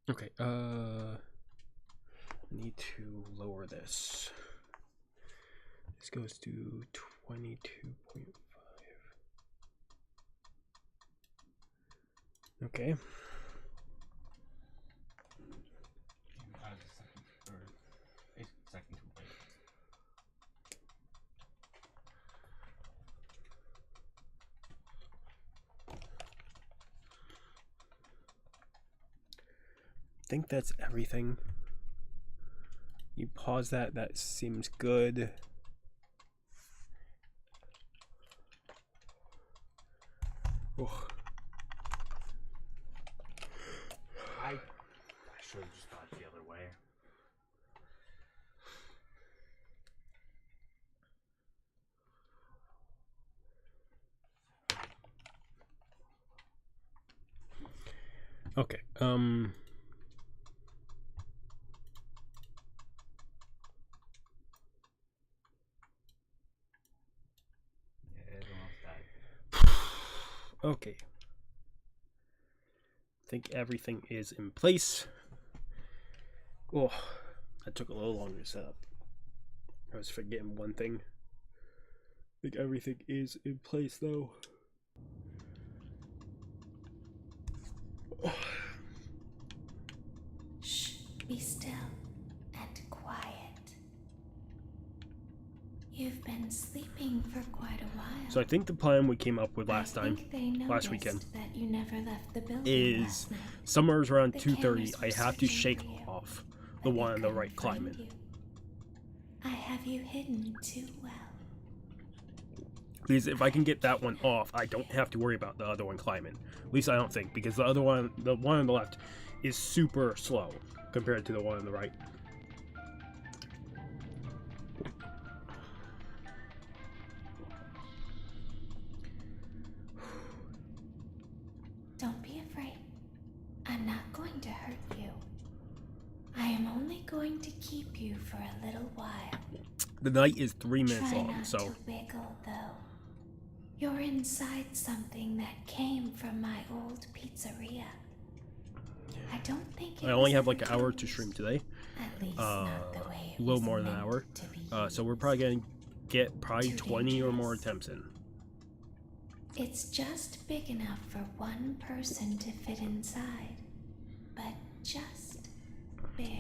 Okay, I need to lower this. This goes to 22.5. Okay. I think that's everything. You pause that, that seems good. Oh. I should have just thought the other way. Okay, okay. I think everything is in place. Oh, that took a little longer to set up. I was forgetting one thing. I think everything is in place though. Oh. Shh, be still and quiet. You've been sleeping for quite a while. So I think the plan we came up with last weekend, that you never left the building is last night. somewhere around The 2:30. cameras I were have to searching shake for you, off the but one they on the couldn't right find climate. you. I have you hidden too well. Because if I can get that one off, I don't have to worry about the other one climbing. At least I don't think, because the other one, the one on the left, is super slow compared to the one on the right. Don't be afraid. I'm not going to hurt you. I am only going to keep you for a little while. The night is 3 minutes Try long, not so to wiggle, though. You're inside something that came from my old pizzeria. I don't think I only have like an hour to stream today. At least not the way A little more than an hour. So we're probably gonna get probably 20 or more attempts in. It's just big enough for one person to fit inside, but just barely.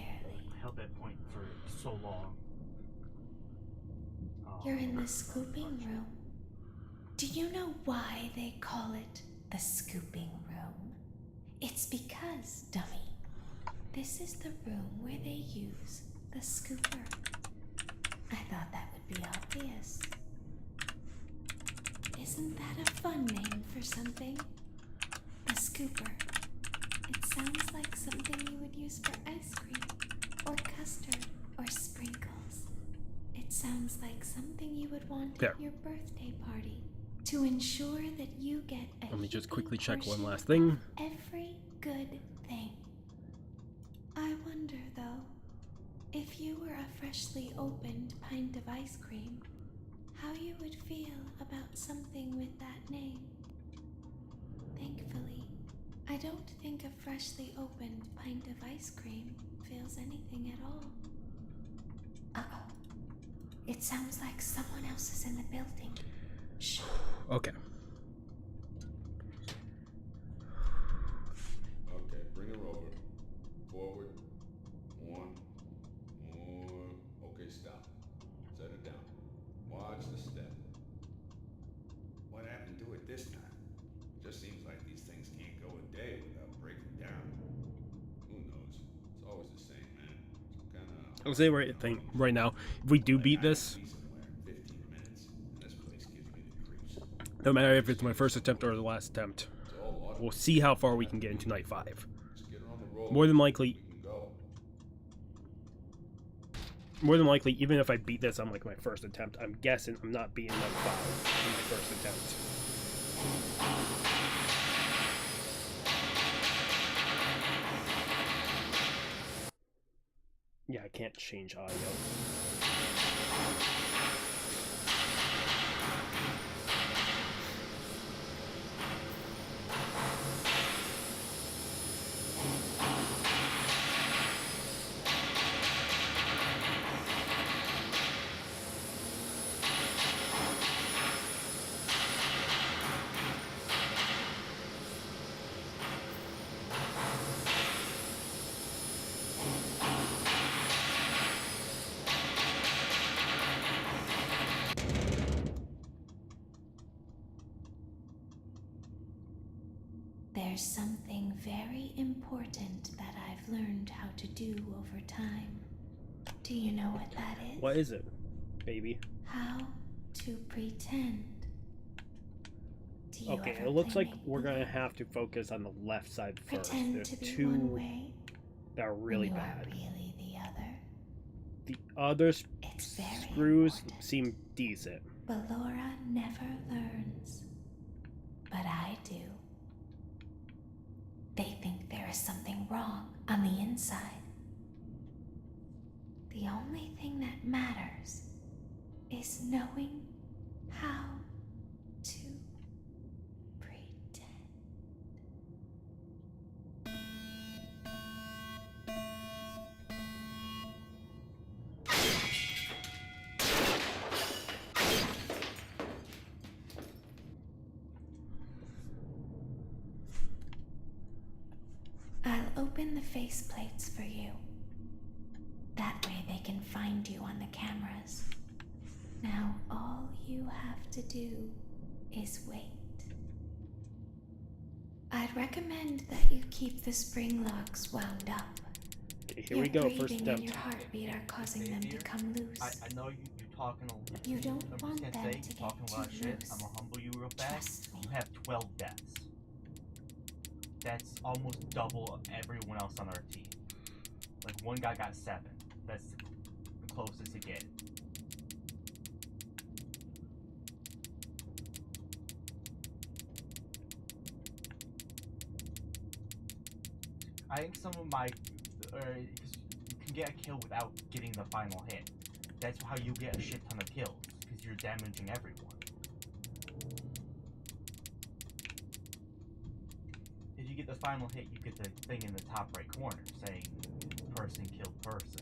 I held that point for so long. You're in the scooping room. Do you know why they call it the scooping room? It's because, dummy, this is the room where they use the scooper. I thought that would be obvious. Isn't that a fun name for something? A scooper. It sounds like something you would use for ice cream, or custard, or sprinkles. It sounds like something you would want There. at your birthday party to ensure that you get a Let me just heaping quickly check one portion last thing. of every good thing. I wonder, though, if you were a freshly opened pint of ice cream, how you would feel about something with that name. Thankfully, I don't think a freshly opened pint of ice cream feels anything at all. Uh-oh. It sounds like someone else is in the building. Shh. Okay. Okay, bring her over. Forward. One. More. Okay, stop. Set it down. Watch the step. What happened to it this time? Just seems like these things can't go a day without breaking down. Who knows? It's always the same, man. Some kind of... I'll say right now, if we do beat this, 15 minutes, and this place gives me the creeps. no matter if it's my first attempt or the last attempt, It's all auto. we'll see how far we can get into night 5. Just get her on the road. More than likely, We can go. even if I beat this on like my first attempt, I'm guessing I'm not beating night 5 in my first attempt. Yeah, I can't change audio. There's something very important that I've learned how to do over time. Do you know what that is? What is it, baby? How to pretend. Do you Okay, ever it looks play like we're make-believe? gonna have to focus on the left side first. Pretend There's to be two one way that are when really you bad. are really the other. The other It's very screws important. seem decent. But Laura never learns. But I do. They think there is something wrong on the inside. The only thing that matters is knowing how to pretend. I'll open the faceplates for you. That way they can find you on the cameras. Now all you have to do is wait. I'd recommend that you keep the spring locks wound up. Okay, here we go. Your First breathing step. and your heartbeat are causing them to come loose. I know you're talking a You don't I'm want just them gonna say, to you're talking get a lot of too shit. loose. I'm gonna humble you real fast. Trust me. You have 12 deaths. That's almost double everyone else on our team. Like, one guy got 7. That's the closest to get. I think some of my, cause you can get a kill without getting the final hit. That's how you get a shit ton of kills, because you're damaging everyone. If you get the final hit, you get the thing in the top right corner saying person killed person.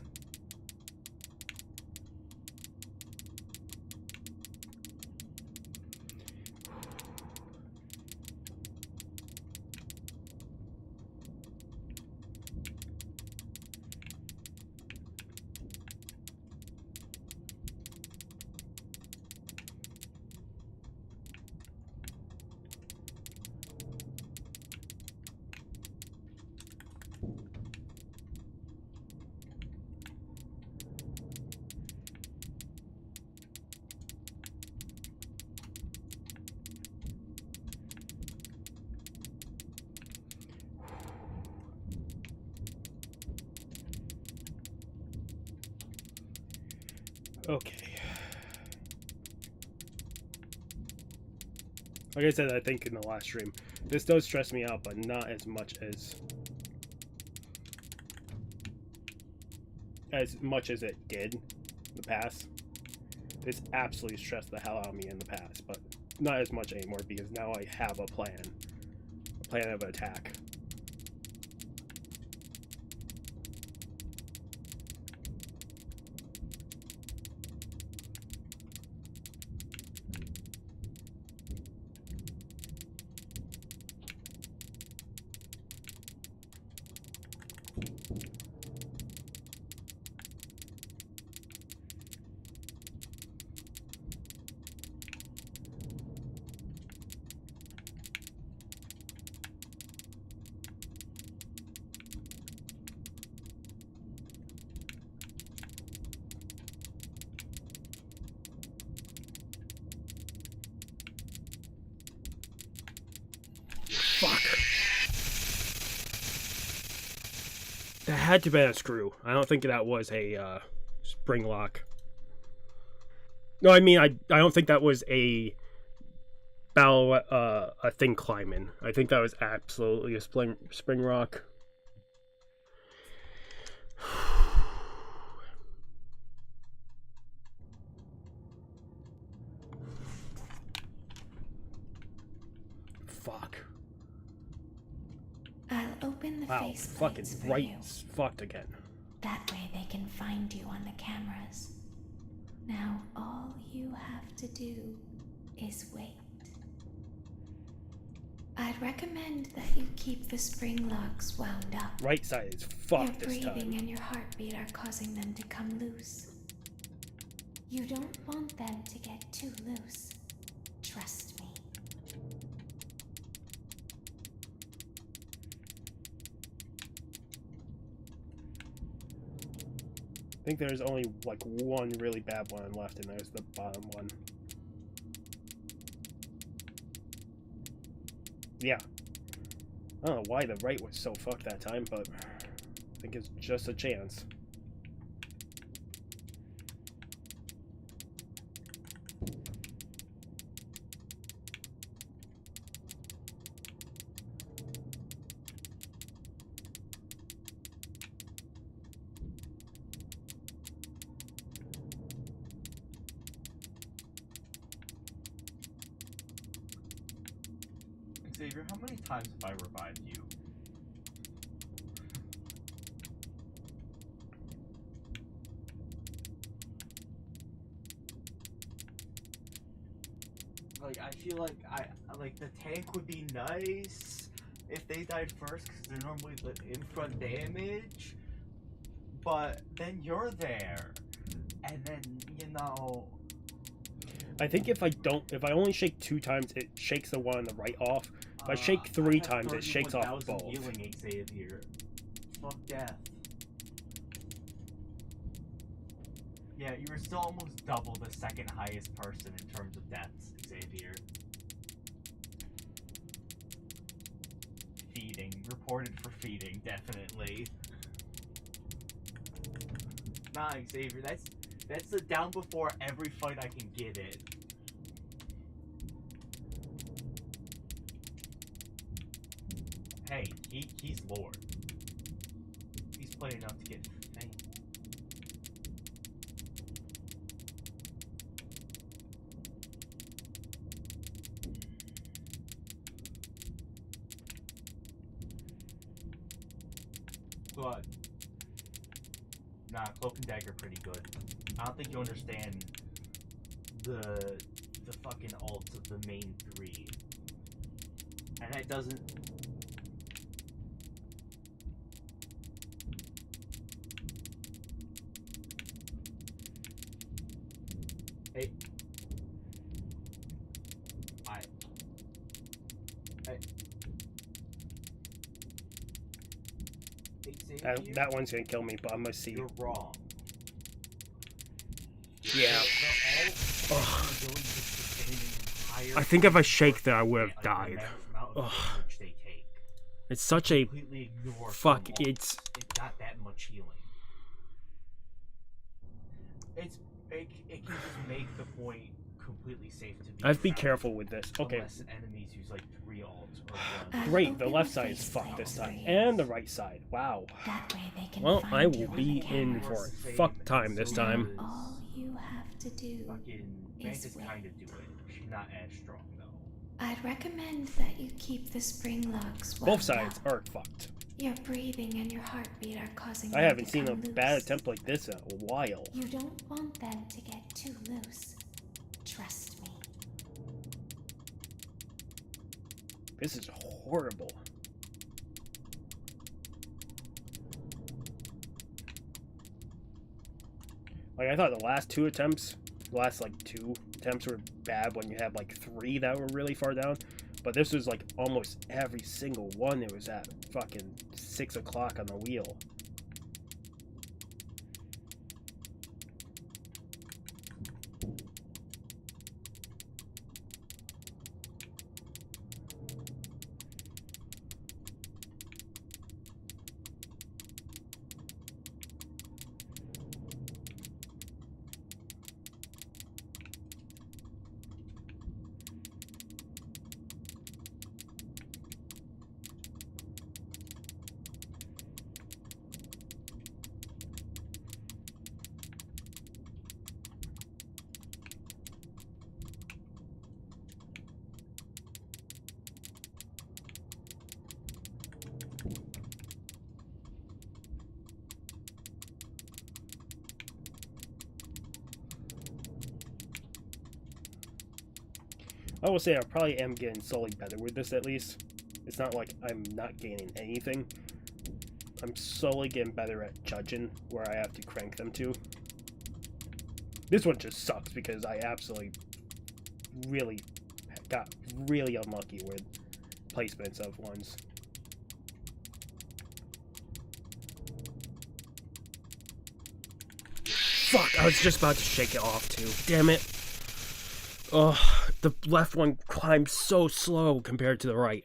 Okay. Like I said, I think in the last stream, this does stress me out, but not as much as it did in the past. This absolutely stressed the hell out of me in the past, but not as much anymore because now I have a plan of attack. Fuck. That had to be a screw. I don't think that was a spring lock. No, I mean I don't think that was a thing climbing. I think that was absolutely a spring rock. Fuck. I'll open the Wow, faceplates fucking for right you. fucked again. That way they can find you on the cameras. Now all you have to do is wait. I'd recommend that you keep the spring locks wound up. Right side is Your fucked this breathing time. and your heartbeat are causing them to come loose. You don't want them to get too loose. Trust me. think there's only like one really bad one left, and there's the bottom one. Yeah. I don't know why the right was so fucked that time, but I think it's just a chance. Xavier, how many times have I revived you? Like, I feel like like the tank would be nice if they died first because they're normally the in-front damage. But then you're there, and then you know. I think if I only shake 2 times, it shakes the one on the right off. If I shake 3 times, it shakes off both. Healing, Xavier. Fuck death. Yeah, you were still almost double the second highest person in terms of deaths, Xavier. Feeding. Reported for feeding, definitely. Nah, Xavier, that's the down before every fight I can get it. Hey, he's Lord. He's played enough to get fame. But nah, Cloak and Dagger pretty good. I don't think you understand the fucking ults of the main 3. And that doesn't. Hey. Hey. That one's gonna kill me, but I'm gonna see. You're wrong. Yeah. I think if I shake that, I would have died. It's such a fuck. It's not that much healing. It can just make the point completely safe to be. I have to be careful with this. Okay. Unless enemies use like 3 ults or 1. Great, the left side is fucked this time, and the right side. Wow. That way they can Well, find I will you on be the in cameras. for fuck time this time. All you have to do Fucking is Mantis wait. kind of do it. She's not as strong though. I'd recommend that you keep the spring locks Both wound sides up. are fucked. Your breathing and your heartbeat are causing I them haven't to seen a come bad loose. attempt like this in a while. You don't want them to get too loose. Trust me. This is horrible. Like, I thought the last 2 attempts, were bad when you had like 3 that were really far down. But this was like almost every single one. It was at fucking 6 o'clock on the wheel. I will say I probably am getting slowly better with this at least. It's not like I'm not gaining anything. I'm slowly getting better at judging where I have to crank them to. This one just sucks because I absolutely really got really unlucky with placements of ones. Fuck, I was just about to shake it off too. Damn it. Oh, the left one climbs so slow compared to the right.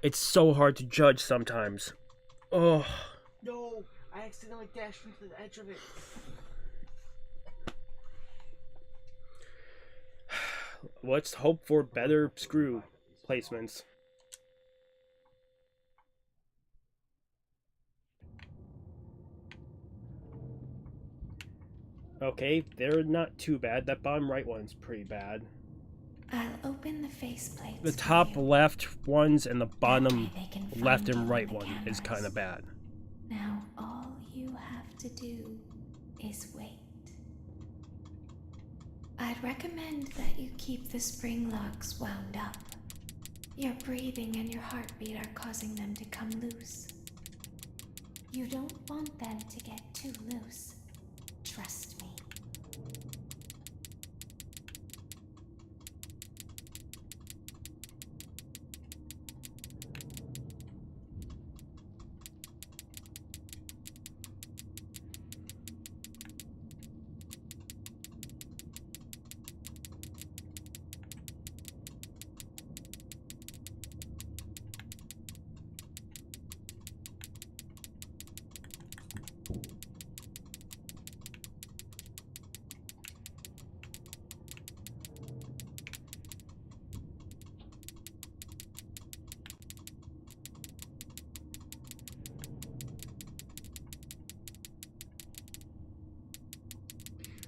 It's so hard to judge sometimes. Oh. No, I accidentally dashed into the edge of it. Let's hope for better screw placements. Okay, they're not too bad. That bottom right one's pretty bad. I'll open the faceplates. The for top you. left ones and the bottom That way they can left find and you right on the one is kind of cameras. bad. Now all you have to do is wait. I'd recommend that you keep the spring locks wound up. Your breathing and your heartbeat are causing them to come loose. You don't want them to get too loose. Trust me.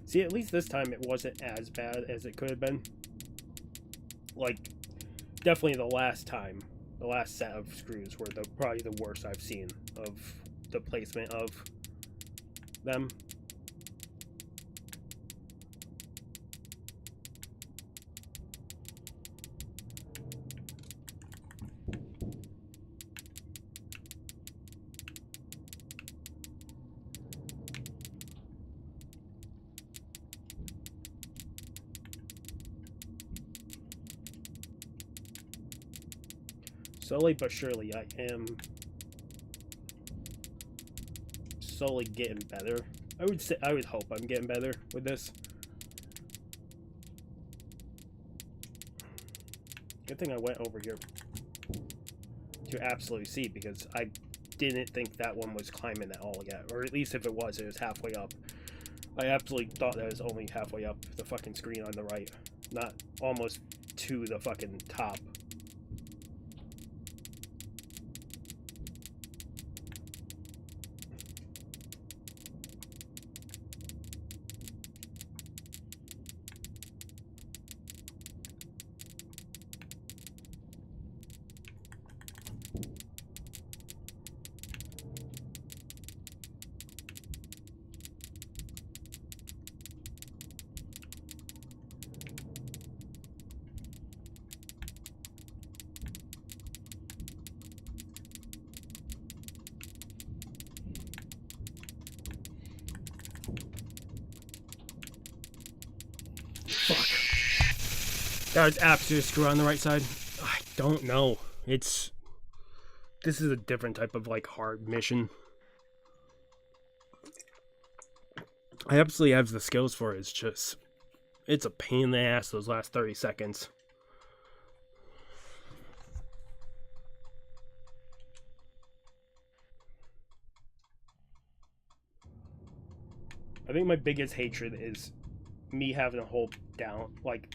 See, at least this time it wasn't as bad as it could have been. Like, definitely the last time, the last set of screws were probably the worst I've seen of the placement of them. Slowly but surely, I am slowly getting better. I would hope I'm getting better with this. Good thing I went over here to absolutely see, because I didn't think that one was climbing at all yet. Or at least if it was halfway up. I absolutely thought that was only halfway up the fucking screen on the right. Not almost to the fucking top. That was absolutely a screw on the right side. I don't know. This is a different type of like hard mission. I absolutely have the skills for it. It's a pain in the ass those last 30 seconds. I think my biggest hatred is me having to hold down, like,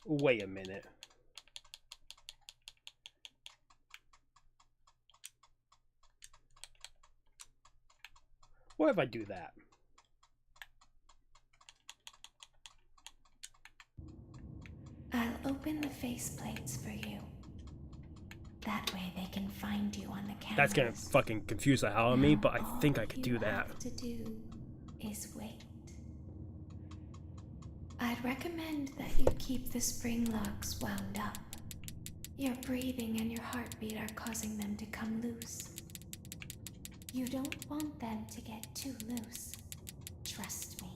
wait a minute. What if I do that? open the faceplates for you. That way they can find you on the cameras. That's gonna fucking confuse the hell out of me, but I Now think I all could do you that. have to do is wait. I'd recommend that you keep the spring locks wound up. Your breathing and your heartbeat are causing them to come loose. You don't want them to get too loose. Trust me.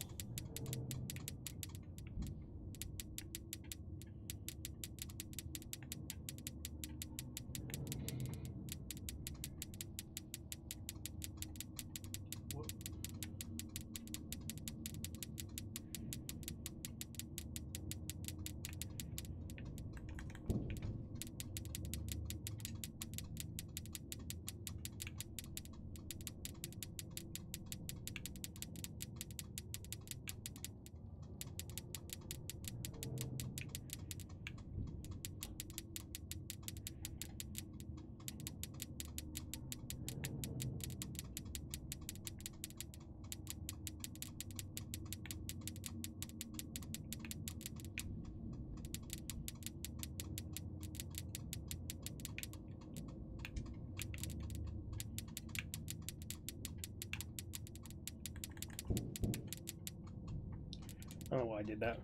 I don't know why I did that.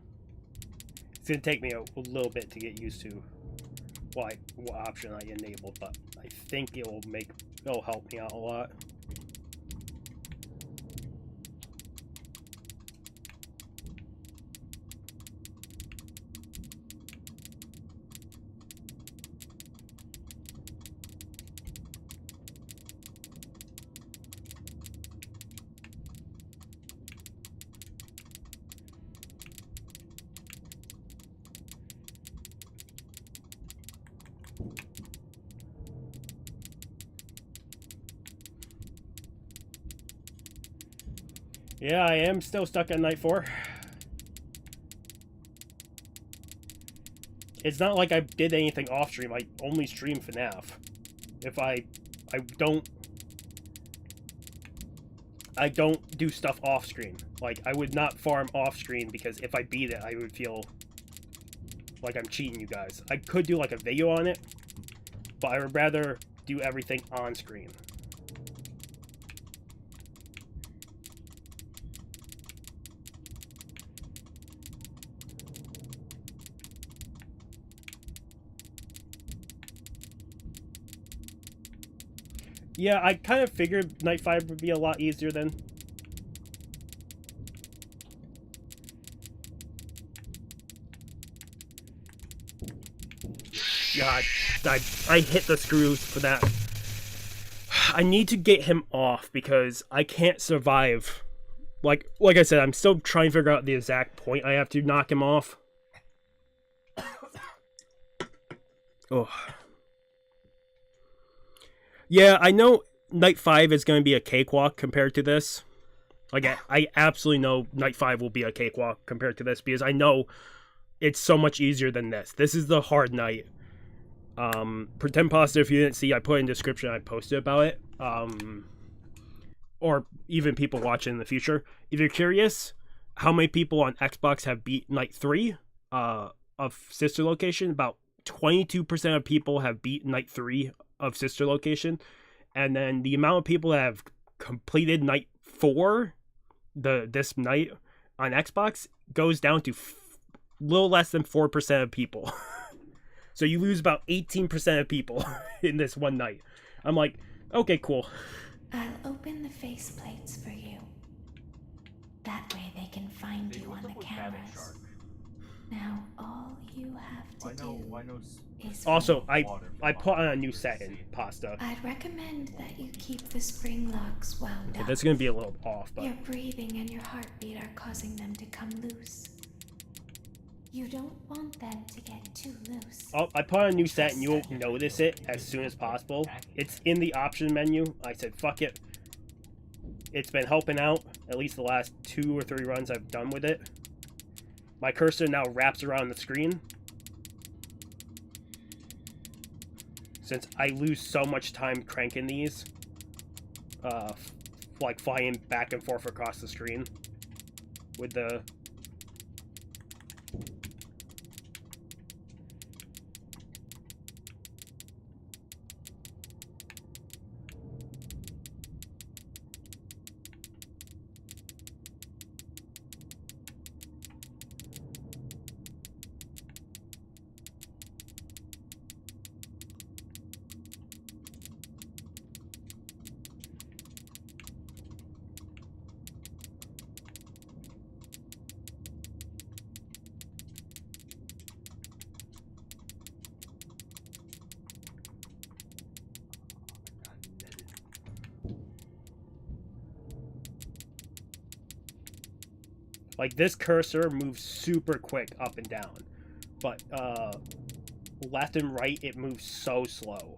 It's gonna take me a little bit to get used to what option I enabled, but I think it'll help me out a lot. Yeah, I am still stuck at night 4. It's not like I did anything off stream. I only stream FNAF. If I don't do stuff off screen. Like, I would not farm off screen because if I beat it, I would feel like I'm cheating you guys. I could do like a video on it, but I would rather do everything on screen. Yeah, I kind of figured night 5 would be a lot easier then. God, I hit the screws for that. I need to get him off because I can't survive. Like I said, I'm still trying to figure out the exact point I have to knock him off. Oh. Yeah, I know night 5 is going to be a cakewalk compared to this. Like, I absolutely know night 5 will be a cakewalk compared to this because I know it's so much easier than this. This is the hard night. Pretend Pasta, if you didn't see, I put in the description, I posted about it. Or even people watching in the future. If you're curious how many people on Xbox have beat night 3 of Sister Location, about 22% of people have beat night 3 of Sister Location, and then the amount of people that have completed night 4 this night on Xbox goes down to little less than 4% of people. So you lose about 18% of people in this one night. I'm like, okay, cool. I'll open the faceplates for you. That way they can find you on the cameras. Now all you have to do is Also, wait. I put on a new set in Pasta. I'd recommend that you keep the spring locks wound Okay, up. that's gonna be a little off, but Your breathing and your heartbeat are causing them to come loose. You don't want them to get too loose. I put on a new set and you'll notice it as soon as possible. It's in the option menu. I said, fuck it. It's been helping out, at least the last 2 or 3 runs I've done with it. My cursor now wraps around the screen. Since I lose so much time cranking these, like flying back and forth across the screen with the... Like, this cursor moves super quick up and down. But, left and right, it moves so slow.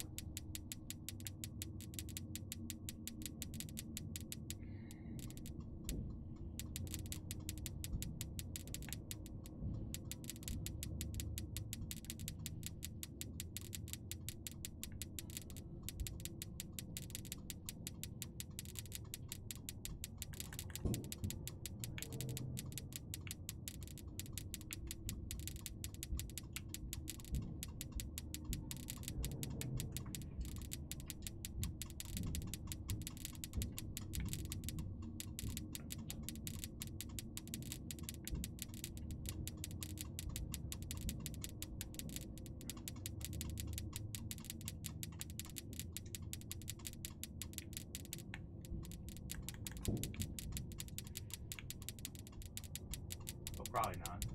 Well, probably not.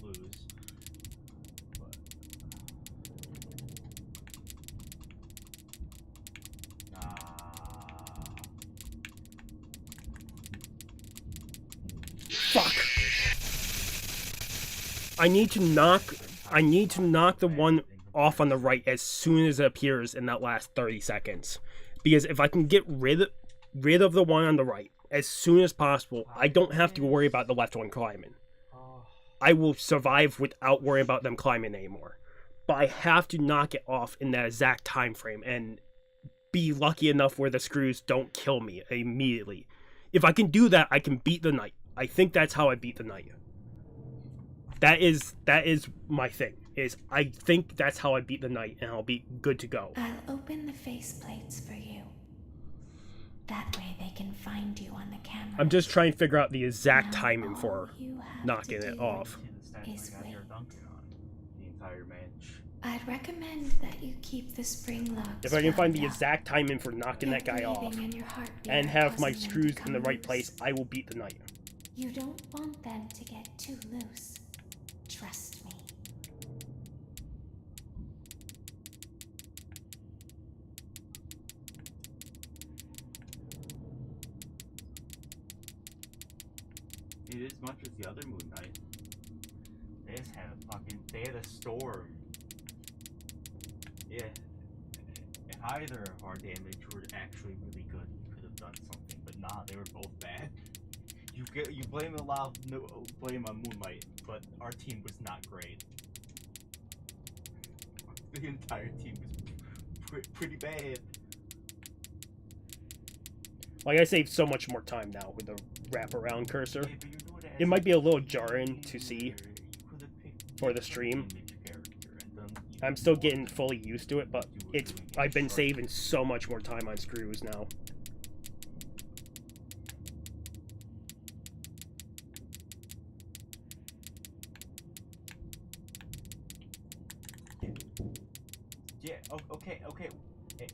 Lose. But... Fuck! I need to knock the one off on the right as soon as it appears in that last 30 seconds. Because if I can get rid of the one on the right as soon as possible, I don't have to worry about the left one climbing. I will survive without worrying about them climbing anymore. But I have to knock it off in that exact time frame and be lucky enough where the screws don't kill me immediately. If I can do that, I can beat the night. I think that's how I beat the night. That is my thing. I think that's how I beat the night, and I'll be good to go. I'll open the faceplates for you. That way they can find you on the camera. I'm just trying to figure out the exact Now timing all for you have knocking to it do off. is wait. The entire match. I'd recommend that you keep the spring locks. If I can find wound the up. exact timing for knocking Your that guy off breathing and your heartbeat and are have my causing them to screws in the come right loose. place, I will beat the night. You don't want them to get too loose. Trust me. It is much as the other Moon Knight. They just had they had a storm. Yeah. If either of our damage were actually really good, we could have done something. But nah, they were both bad. You blame blame on Moonlight, but our team was not great. The entire team was pretty bad. Like, I saved so much more time now with the wraparound cursor. Yeah, but you're doing it It as might a be a little jarring to see player. You could have picked for the a stream. image character and then you I'm could still do getting it. fully used to it, but Do it really I've been short. saving so much more time on screws now. Yeah. Okay. Eh.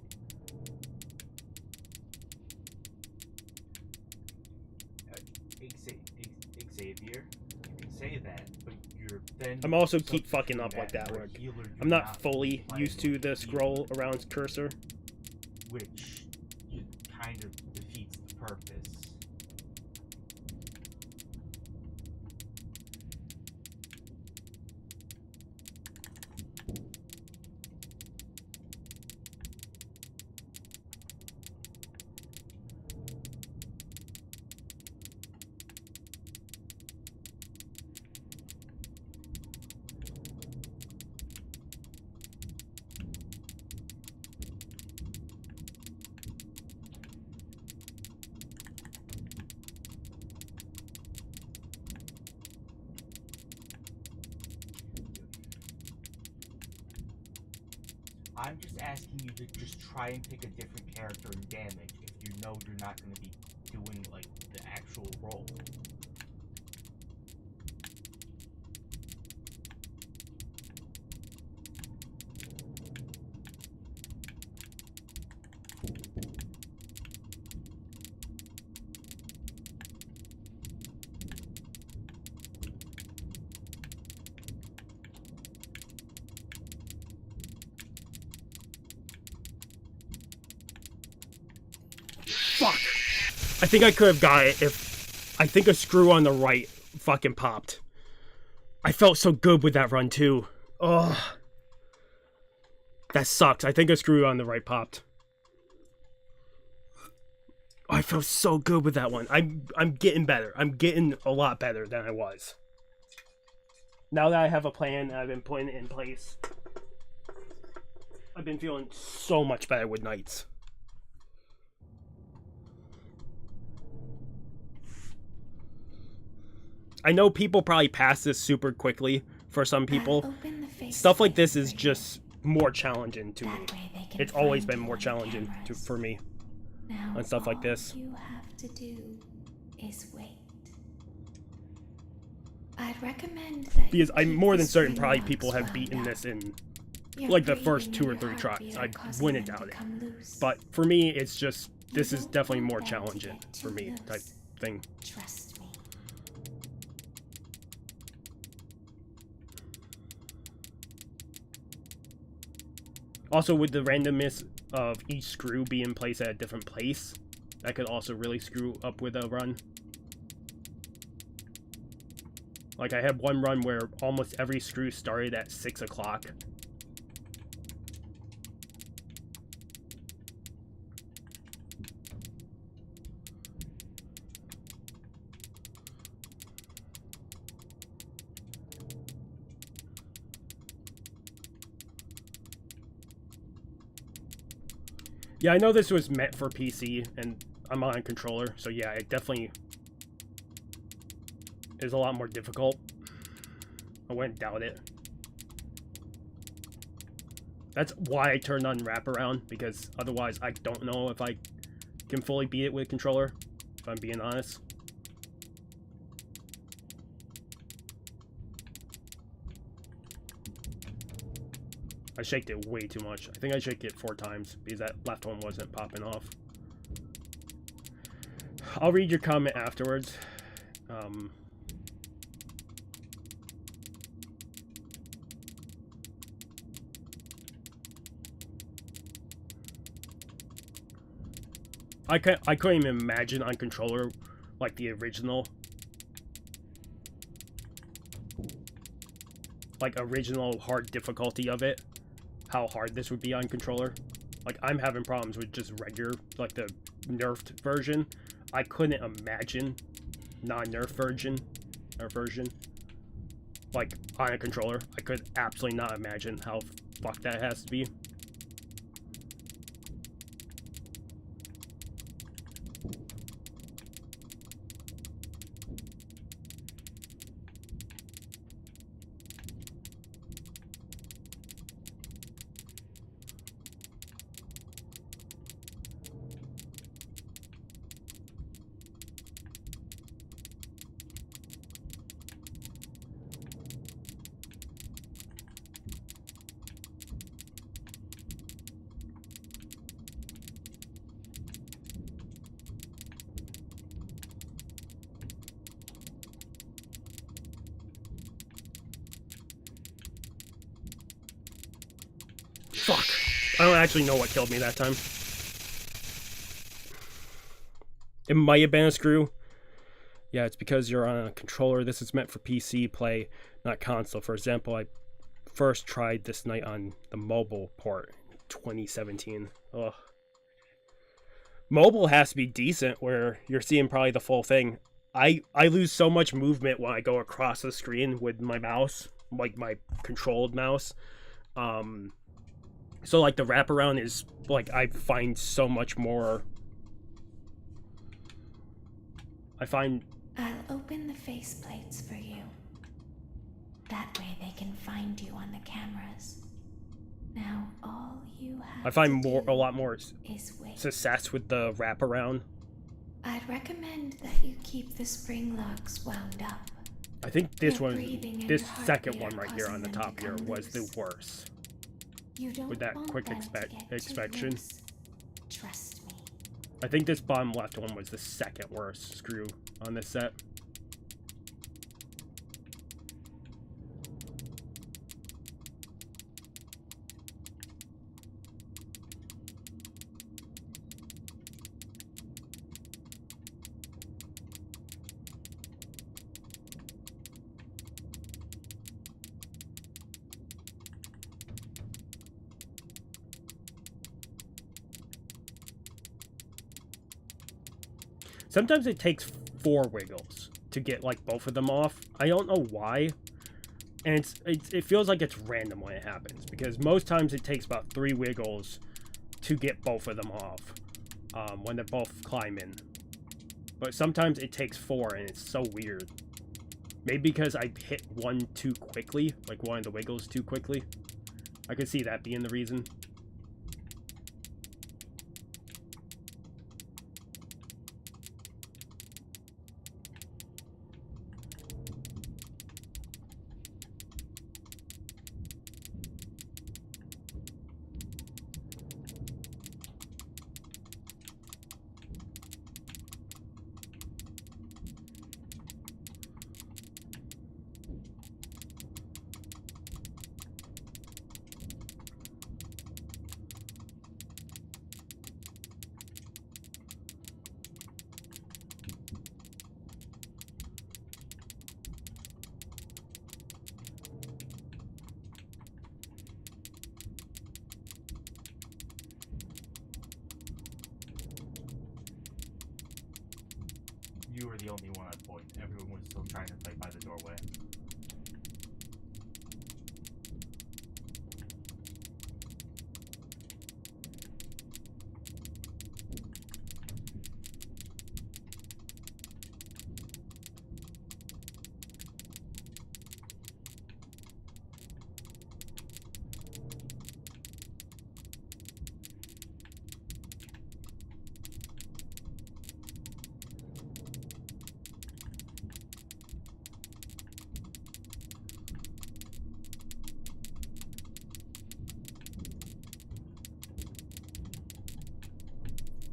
Xavier, you can say that, but you're then. I'm also keep substituting fucking up like that. for a Where healer you're I'm not fully playing used to with the a scroll healer, around cursor. which kind of defeats the purpose. I'm just asking you to just try and pick a different character and damage if you know you're not going to be doing, like, the actual role. Fuck! I think I could have got it if I think a screw on the right fucking popped. I felt so good with that run too. Ugh. That sucks. I think a screw on the right popped. Oh, I felt so good with that one. I'm getting better. I'm getting a lot better than I was. Now that I have a plan and I've been putting it in place, I've been feeling so much better with nights. I know people probably pass this super quickly for some people. Stuff like this is just more challenging to me. It's always been more challenging for me on stuff like this. All you have to do is wait. I'd recommend that Because I'm more than certain probably people have beaten this in like the first 2 or 3 tries. I wouldn't doubt it. But for me, it's just, this is definitely more challenging for me type thing. Trust me. Also, with the randomness of each screw being placed at a different place, that could also really screw up with a run. Like, I had one run where almost every screw started at 6 o'clock. Yeah, I know this was meant for PC, and I'm on a controller, so yeah, it definitely is a lot more difficult. I wouldn't doubt it. That's why I turned on wraparound, because otherwise I don't know if I can fully beat it with a controller, if I'm being honest. I shaked it way too much. I think I shaked it 4 times because that left one wasn't popping off. I'll read your comment afterwards. I couldn't even imagine on controller like the original. Like original hard difficulty of it. How hard this would be on controller. Like, I'm having problems with just regular, like the nerfed version. I couldn't imagine non-nerf version. Like, on a controller. I could absolutely not imagine how fucked that has to be. Fuck. I don't actually know what killed me that time. It might have been a screw. Yeah, it's because you're on a controller. This is meant for PC play, not console. For example, I first tried this night on the mobile port in 2017. Ugh. Mobile has to be decent where you're seeing probably the full thing. I lose so much movement when I go across the screen with my mouse, like my controlled mouse. So like the wraparound is like, I find so much more. I'll open the faceplates for you. That way they can find you on the cameras. Now all you have I find to a lot more is wait. success with the wraparound. I'd recommend that you keep the spring locks wound up. I think this Your one, breathing and this your second heartbeat one are right here on the causing them top to here come was the loose. worst. You don't With that want quick them to get too inspection. loose. Trust me. I think this bottom left one was the second worst screw on this set. Sometimes it takes 4 wiggles to get like both of them off. I don't know why. And it feels like it's random when it happens, because most times it takes about 3 wiggles to get both of them off when they're both climbing. But sometimes it takes 4, and it's so weird. Maybe because I hit one too quickly, like one of the wiggles too quickly. I could see that being the reason. You were the only one at point. Everyone was still trying to play by the doorway.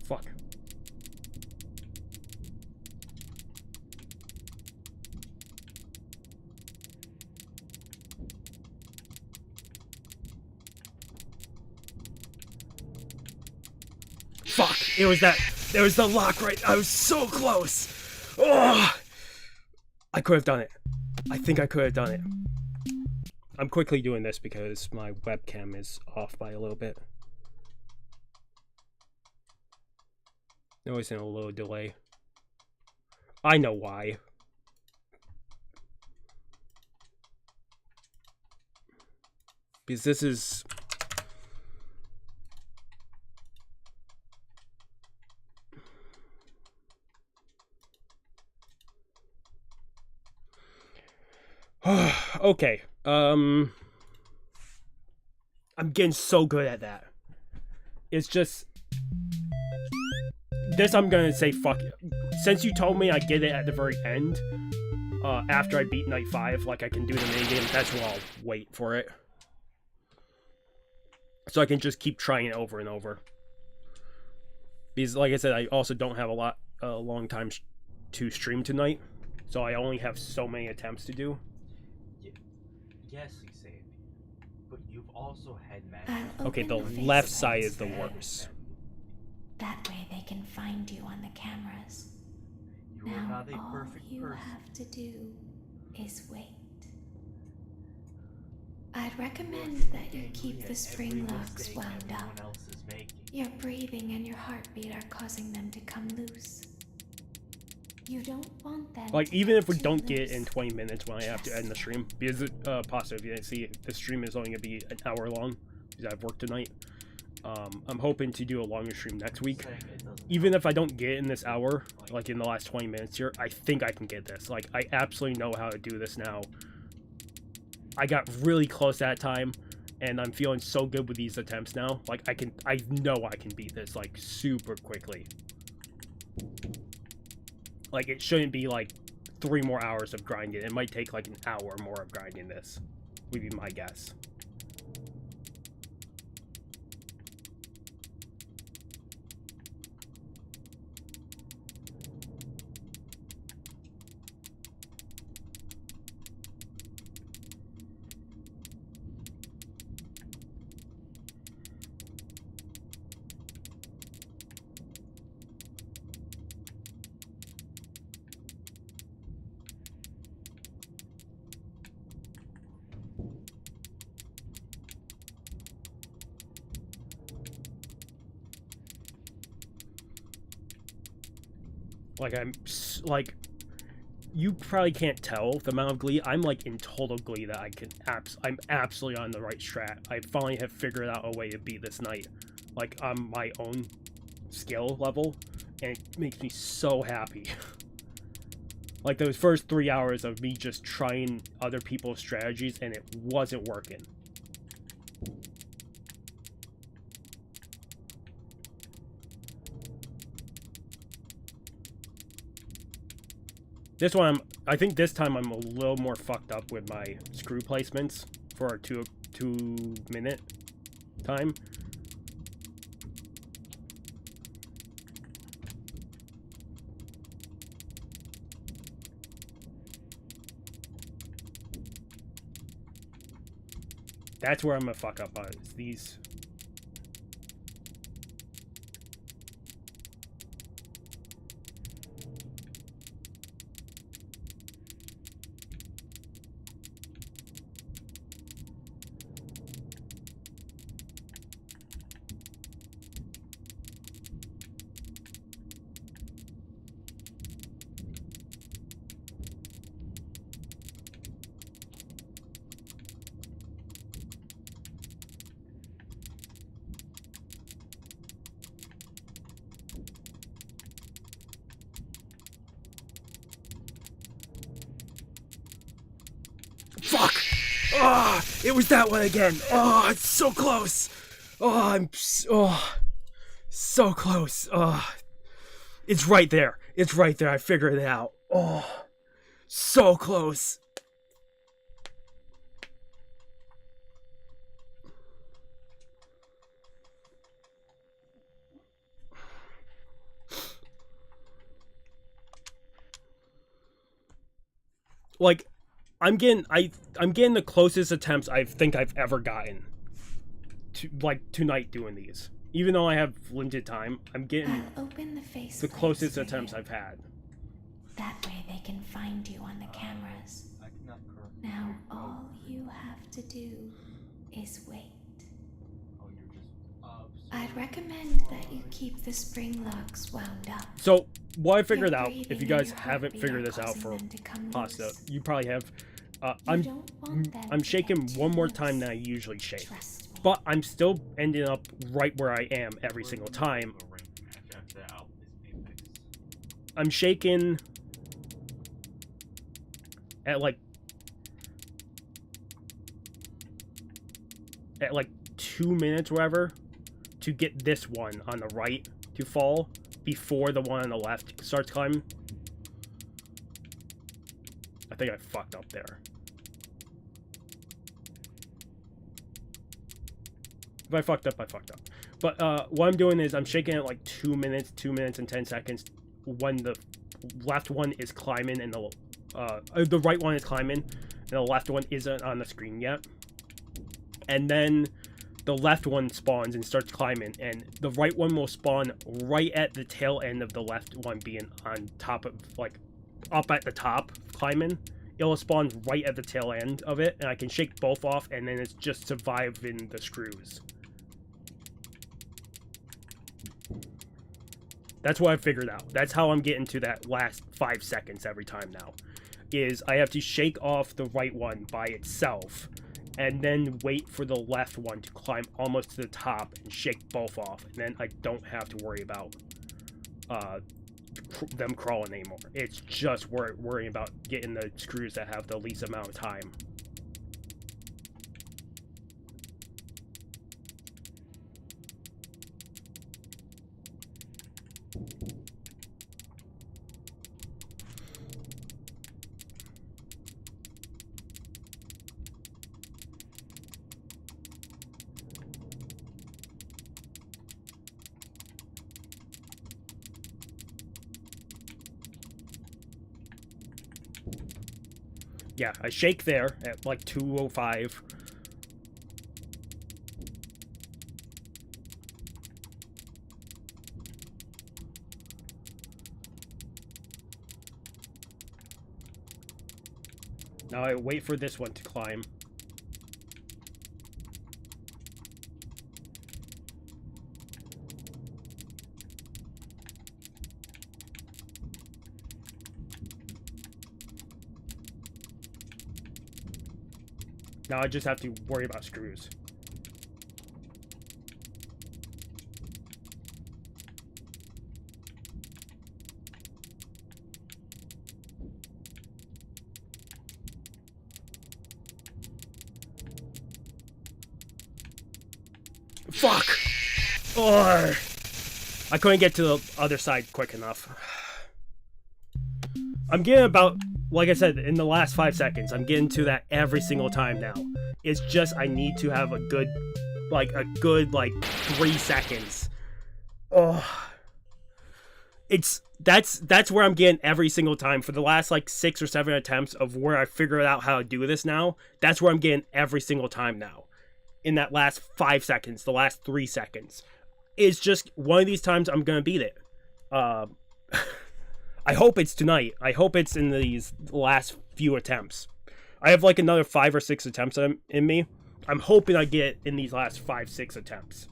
Fuck. Fuck! It was that. There was the lock right. I was so close. Oh! I could have done it. I think I could have done it. I'm quickly doing this because my webcam is off by a little bit. Always in a little delay. I know why. Because this is... Okay. I'm getting so good at that. It's just... This I'm gonna say fuck it. Since you told me I get it at the very end, after I beat Night 5, like I can do the minigame, that's where I'll wait for it. So I can just keep trying it over and over. Because like I said, I also don't have a long time to stream tonight. So I only have so many attempts to do. Yes, he saved you. But you've also had Okay, the left side is the worst. That way they can find you on the cameras. You are not a all perfect you person. have to do is wait. I'd recommend that you keep the spring locks wound up. Your breathing and your heartbeat are causing them to come loose. You don't want them Like, to even if we too don't get it loose. in 20 minutes when I have to end the stream, because possible if you didn't see it, the stream is only going to be an hour long, because I've worked tonight. I'm hoping to do a longer stream next week. Even if I don't get it in this hour, like in the last 20 minutes here, I think I can get this. Like, I absolutely know how to do this now. I got really close that time, and I'm feeling so good with these attempts now. Like, I know I can beat this, like, super quickly. Like, it shouldn't be, like, 3 more hours of grinding. It might take, like, an hour more of grinding this. Would be my guess. Like like, you probably can't tell the amount of glee. I'm like in total glee that I'm absolutely on the right strat. I finally have figured out a way to beat this night, like on my own skill level, and it makes me so happy. Like those first 3 hours of me just trying other people's strategies and it wasn't working. This one, I think this time I'm a little more fucked up with my screw placements for our two-minute time. That's where I'm gonna fuck up on, is these. Fuck! Ah, oh, it was that one again. Oh, it's so close. Oh, so close. Oh, it's right there. It's right there. I figured it out. Oh, so close. Like, I'm getting the closest attempts I think I've ever gotten to, like, tonight doing these. Even though I have limited time, I'm getting the closest attempts I've had. That way they can find you on the cameras. Now all you have to do is wait. I'd recommend that you keep the spring locks wound up. So, what I figured out, if you guys haven't figured this out for pasta, you probably have. I'm shaking one more time than I usually shake, but I'm still ending up right where I am every single time. I'm shaking at like 2 minutes, whatever, to get this one on the right to fall before the one on the left starts climbing. I think I fucked up there. If I fucked up, I fucked up. But what I'm doing is I'm shaking it like 2 minutes and 10 seconds when the left one is climbing and the right one is climbing and the left one isn't on the screen yet. And then the left one spawns and starts climbing, and the right one will spawn right at the tail end of the left one being on top of, like, up at the top climbing. It'll spawn right at the tail end of it, and I can shake both off, and then it's just surviving the screws. That's what I figured out. That's how I'm getting to that last 5 seconds every time now. Is I have to shake off the right one by itself, and then wait for the left one to climb almost to the top and shake both off, and then I don't have to worry about them crawling anymore. It's just worrying about getting the screws that have the least amount of time. Yeah, I shake there at like 2:05. Now I wait for this one to climb. Now I just have to worry about screws. Fuck! Oh, I couldn't get to the other side quick enough. I'm getting about, like I said, in the last 5 seconds, I'm getting to that every single time now. It's just I need to have a good 3 seconds. Oh, that's where I'm getting every single time for the last like 6 or 7 attempts of where I figured out how to do this now. That's where I'm getting every single time now. In that last 5 seconds, the last 3 seconds. It's just one of these times I'm gonna beat it. I hope it's tonight. I hope it's in these last few attempts. I have like another 5 or 6 attempts in me. I'm hoping I get it in these last 5-6 attempts.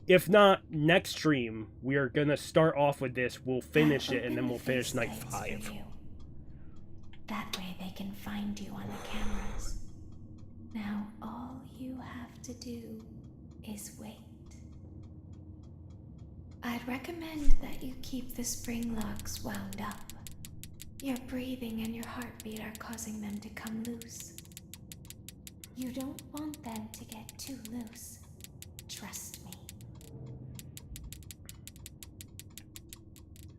If not, next stream, we are gonna start off with this. We'll finish it, and then we'll finish night 5. That way they can find you on the cameras. Now all you have to do is wait. I'd recommend that you keep the spring locks wound up. Your breathing and your heartbeat are causing them to come loose. You don't want them to get too loose. Trust me.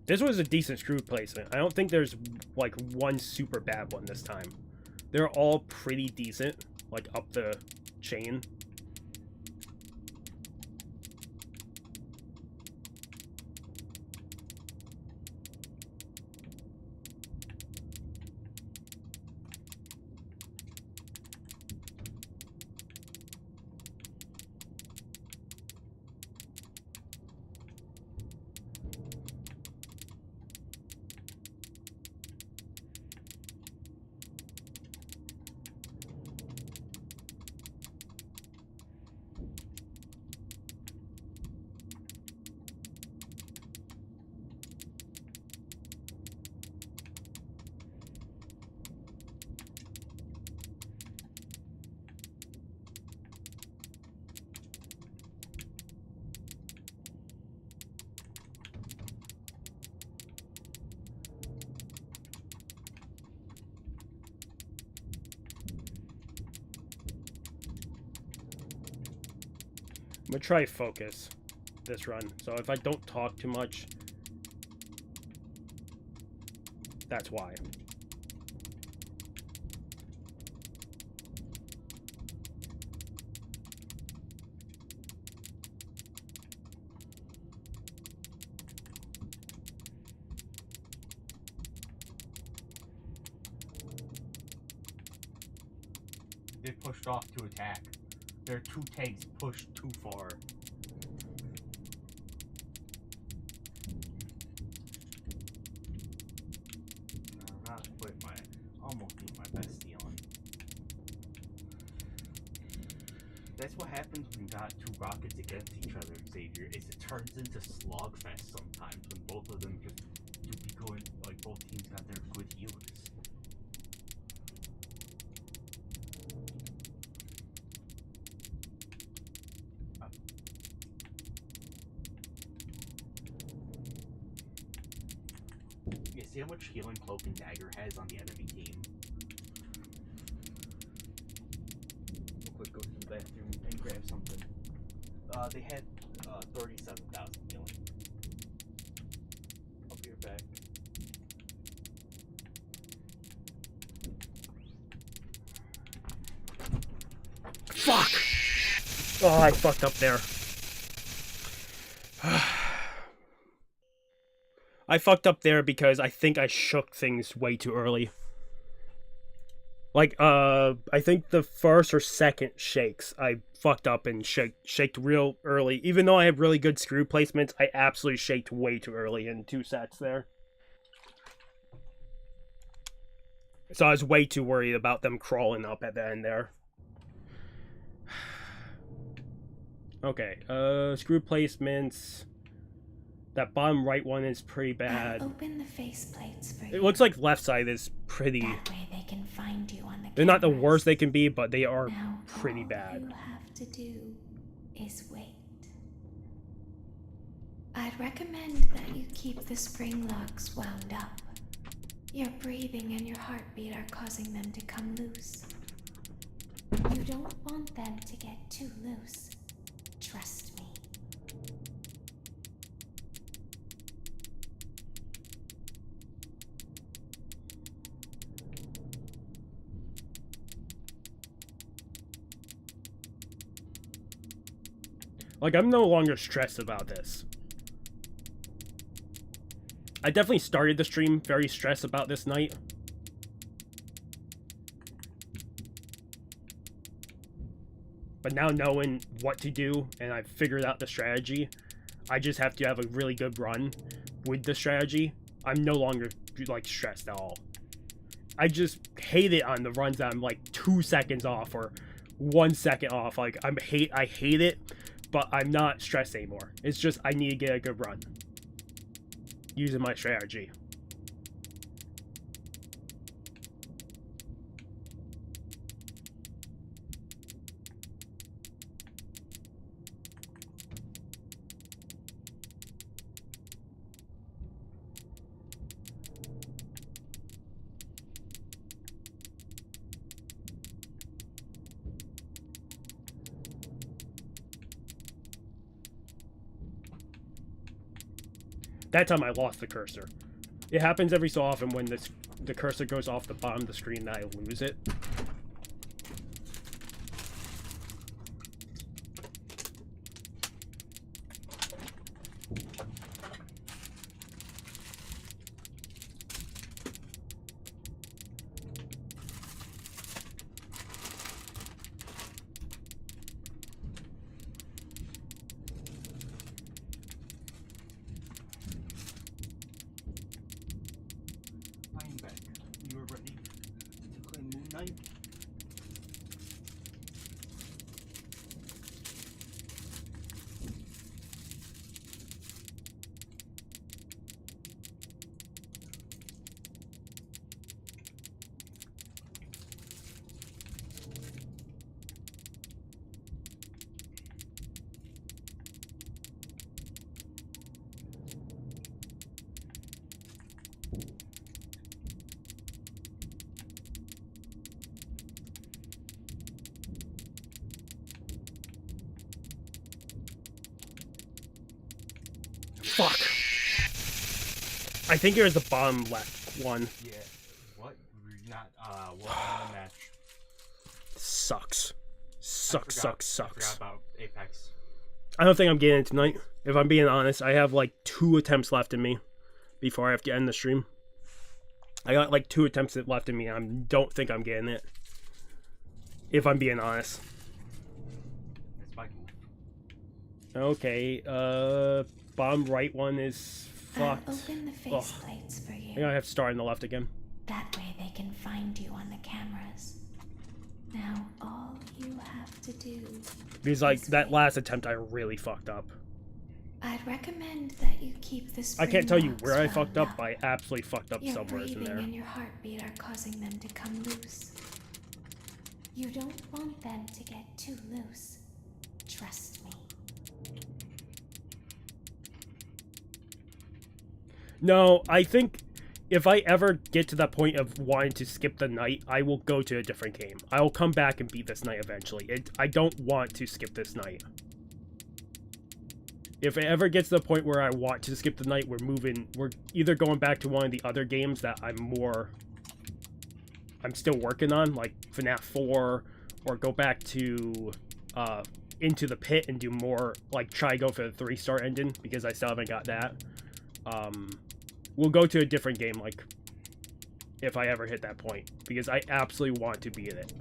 This was a decent screw placement. I don't think there's like one super bad one this time. They're all pretty decent, like up the chain. I'm gonna try focus this run. So if I don't talk too much, that's why. They pushed off to attack. Their 2 tanks pushed too far. No, not quite almost beat my best stealing. That's what happens when you got 2 rockets against each other, Xavier, is it turns into slogfest sometimes when both of them just do be going, like both teams got their good healers. See how much healing Cloak and Dagger has on the enemy team? Real quick, go to the bathroom and grab something. They had 37,000 healing. I'll be right back. Fuck! Oh, I fucked up there. I fucked up there because I think I shook things way too early. Like, I think the first or second shakes, I fucked up and shaked real early. Even though I have really good screw placements, I absolutely shaked way too early in 2 sets there. So I was way too worried about them crawling up at the end there. Okay, screw placements. That bottom right one is pretty bad. I'll open the faceplates for you. It looks like left side is pretty... That way they can find you on the They're not the cameras. worst they can be, but they are Now pretty all bad. you have to do is wait. I'd recommend that you keep the spring locks wound up. Your breathing and your heartbeat are causing them to come loose. You don't want them to get too loose. Trust me. Like, I'm no longer stressed about this. I definitely started the stream very stressed about this night. But now knowing what to do, and I've figured out the strategy, I just have to have a really good run with the strategy. I'm no longer, like, stressed at all. I just hate it on the runs that I'm, like, 2 seconds off or 1 second off. Like, I hate it, but I'm not stressed anymore. It's just I need to get a good run using my strategy. That time I lost the cursor. It happens every so often when the cursor goes off the bottom of the screen that I lose it. I'm back. You are ready to claim Moon Knight? Fuck. I think it was the bottom left one. Yeah. What? We're not, what on the match? Sucks. I Sucks. forgot about Apex. I don't think I'm getting it tonight. If I'm being honest, I have like 2 attempts left in me before I have to end the stream. I got like 2 attempts left in me. I don't think I'm getting it. If I'm being honest. That's my move. Okay, bottom right one is I'll fucked. open the faceplates for I you. think I have to start on the left again. That way they can find you on the cameras. Now all you have to do Because like is that wait. last attempt I really fucked up. I'd recommend that you keep the I spring can't tell you locks where I wound fucked up, but I absolutely fucked up Your somewhere in breathing there. and your heartbeat are causing them to come loose. You don't want them to get too loose. Trust me. No, I think if I ever get to that point of wanting to skip the night, I will go to a different game. I will come back and beat this night eventually. I don't want to skip this night. If it ever gets to the point where I want to skip the night, we're either going back to one of the other games that I'm still working on, like FNAF 4, or go back to Into the Pit and do more, like try go for the 3-star engine, because I still haven't got that. We'll go to a different game, like, if I ever hit that point, because I absolutely want to beat it.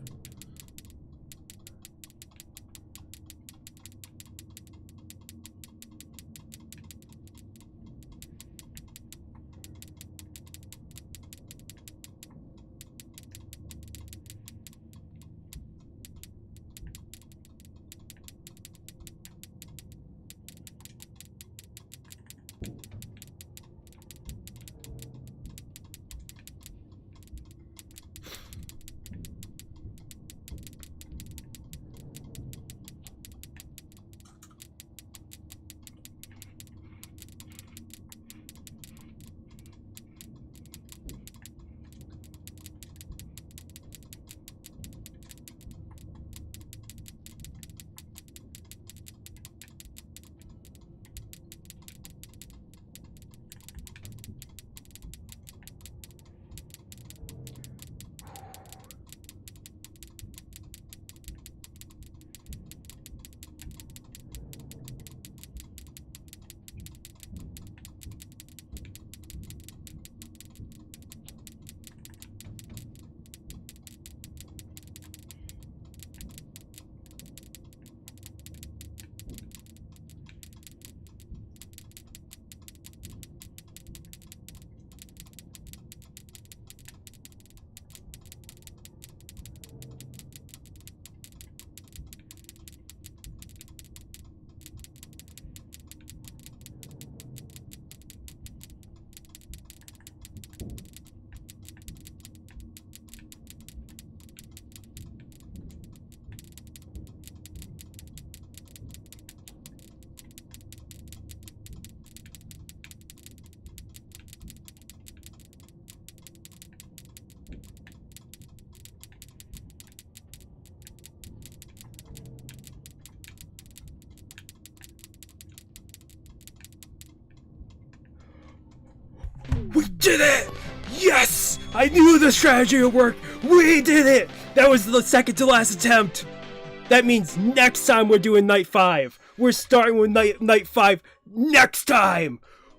We did it! Yes! I knew the strategy would work! We did it! That was the second to last attempt! That means next time we're doing night 5. We're starting with night 5 next time!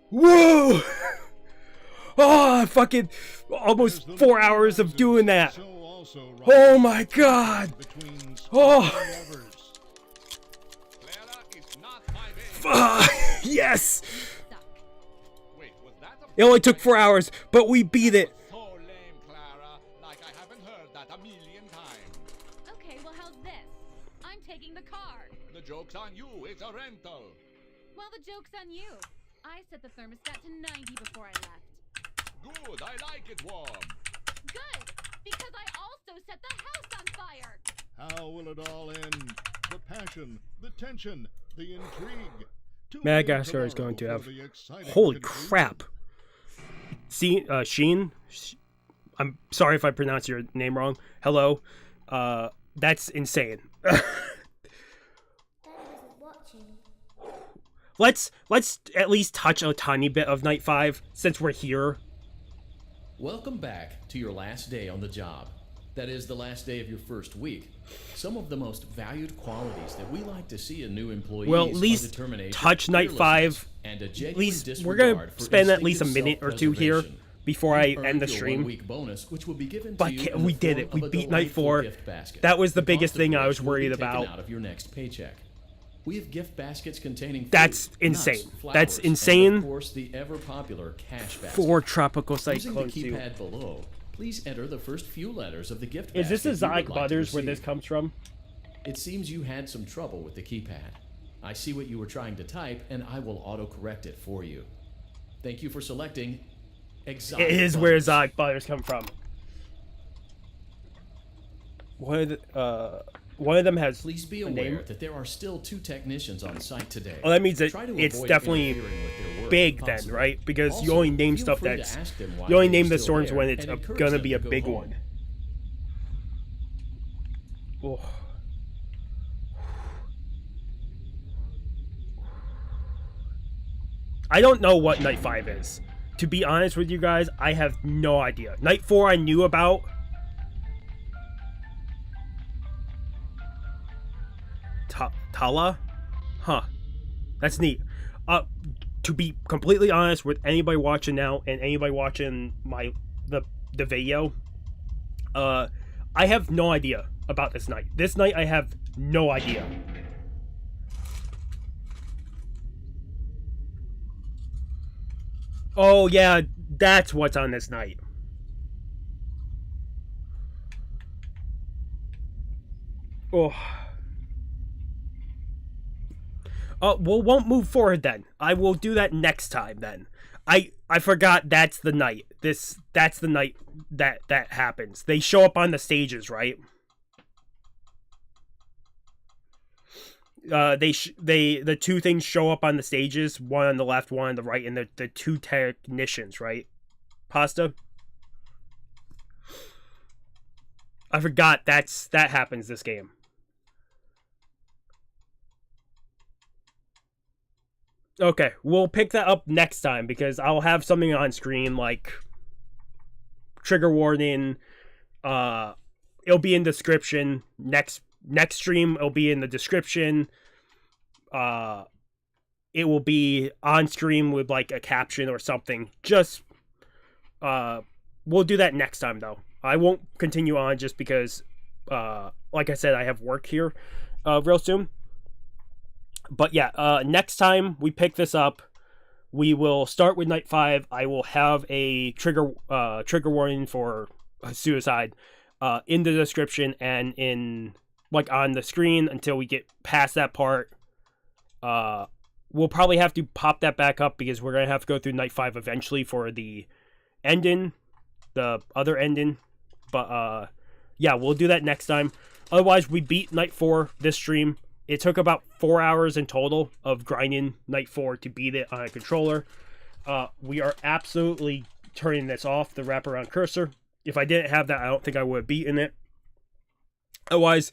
Whoa! Oh, fucking almost 4 hours of doing that. Oh my god! Oh! Yes! It only took 4 hours, but we beat it. So lame, Clara. Like I haven't heard that a million times. Okay, well, how's this? I'm taking the car. The joke's on you. It's a rental. Well, the joke's on you. I set the thermostat to 90 before I left. Good. I like it warm. Good, because I also set the house on fire. How will it all end? The passion, the tension, the intrigue. Madagascar is going to have... Holy crap. Sheen? I'm sorry if I pronounce your name wrong. Hello. That's insane. Let's at least touch a tiny bit of Night 5 since we're here. Welcome back to your last day on the job. That is the last day of your first week. Some of the most valued qualities that we like to see in new employees Well, at least touch Night 5. And a at least we're going to spend at least a minute or two here before I end the stream. Bonus, which will be given But to you we did it. We beat Night 4. Basket, That was the biggest thing I was worried about. Out of your next paycheck. We have gift baskets containing food, That's nuts, insane. flowers, That's and insane. of course, the ever popular cash basket. 4 tropical Using the cyclones too. keypad below, please enter the first few letters of the gift Is this the basket you would Zonic like to Butters where this receive. comes from? It seems you had some trouble with the keypad. I see what you were trying to type, and I will auto-correct it for you. Thank you for selecting Exotic It is where Butters. Zonic Butters come from. One of them has Please be a aware name. that there are still 2 technicians on site today. Oh, that means that Try to it's avoid definitely interfering with their work big if then, possible. right? Because you Also, only name feel stuff free to that's... ask them why You only they name are the still storms there when it's and encourage gonna them be to a go big home. one. Oh. I don't know what Night 5 is. To be honest with you guys, I have no idea. Night 4 I knew about. Tala? Huh. That's neat. To be completely honest with anybody watching now and anybody watching the video, I have no idea about this night. This night I have no idea. Oh yeah, that's what's on this night. Oh. Well, won't move forward then. I will do that next time then. I forgot that's the night. That's the night that happens. They show up on the stages, right? The 2 things show up on the stages, one on the left, one on the right, and the 2 technicians, right? Pasta? I forgot that happens this game. Okay, we'll pick that up next time because I'll have something on screen like trigger warning. It'll be in description. Next stream, it'll be in the description. It will be on screen with like a caption or something. Just we'll do that next time though. I won't continue on just because like I said, I have work here real soon. But yeah, next time we pick this up, we will start with Night 5. I will have a trigger warning for suicide in the description and in like on the screen until we get past that part. We'll probably have to pop that back up because we're gonna have to go through Night 5 eventually for the ending, the other ending. But yeah, we'll do that next time. Otherwise, we beat Night 4 this stream. It took about 4 hours in total of grinding Night 4 to beat it on a controller. We are absolutely turning this off, the wraparound cursor. If I didn't have that, I don't think I would have beaten it. Otherwise,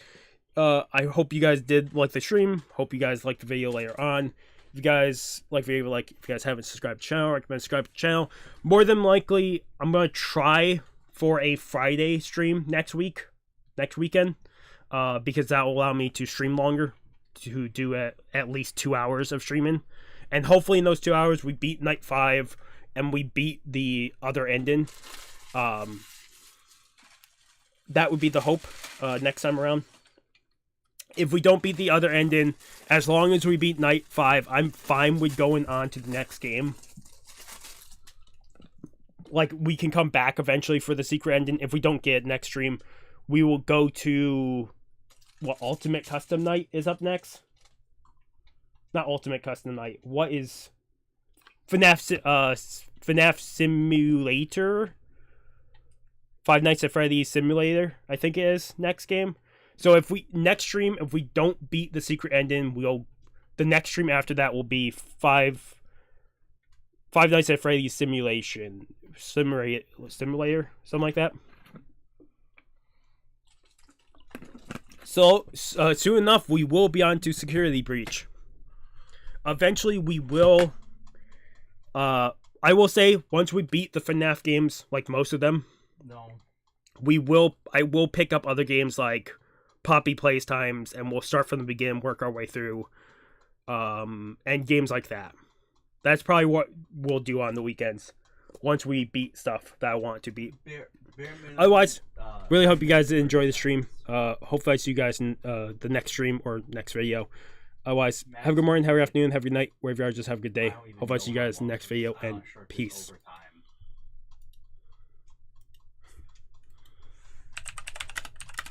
I hope you guys did like the stream. Hope you guys liked the video later on. If you guys like video, like if you guys haven't subscribed to the channel, recommend subscribe to the channel. More than likely, I'm gonna try for a Friday stream next weekend, because that will allow me to stream longer, to do at least 2 hours of streaming, and hopefully in those 2 hours we beat Night 5 and we beat the other ending. That would be the hope next time around. If we don't beat the other ending, as long as we beat Night 5, I'm fine with going on to the next game. Like, we can come back eventually for the secret ending. If we don't get it next stream, we will go to... What, Ultimate Custom Night is up next? Not Ultimate Custom Night. What is... FNAF Simulator? Five Nights at Freddy's Simulator, I think it is, next game. So if we next stream, if we don't beat the secret ending, the next stream after that will be Five Nights at Freddy's Simulator, something like that. So soon enough, we will be on to Security Breach. Eventually, we will. I will say, once we beat the FNAF games, like most of them, No. I will pick up other games like Poppy Plays Times, and we'll start from the beginning, work our way through, and games like that. That's probably what we'll do on the weekends, once we beat stuff that I want to beat. Otherwise, really hope you guys enjoy the stream. Hopefully I see you guys in the next stream or next video. Otherwise, have a good morning, have a good afternoon, have a good night, wherever you are, just have a good day. Hopefully I see you guys in the next video, and peace.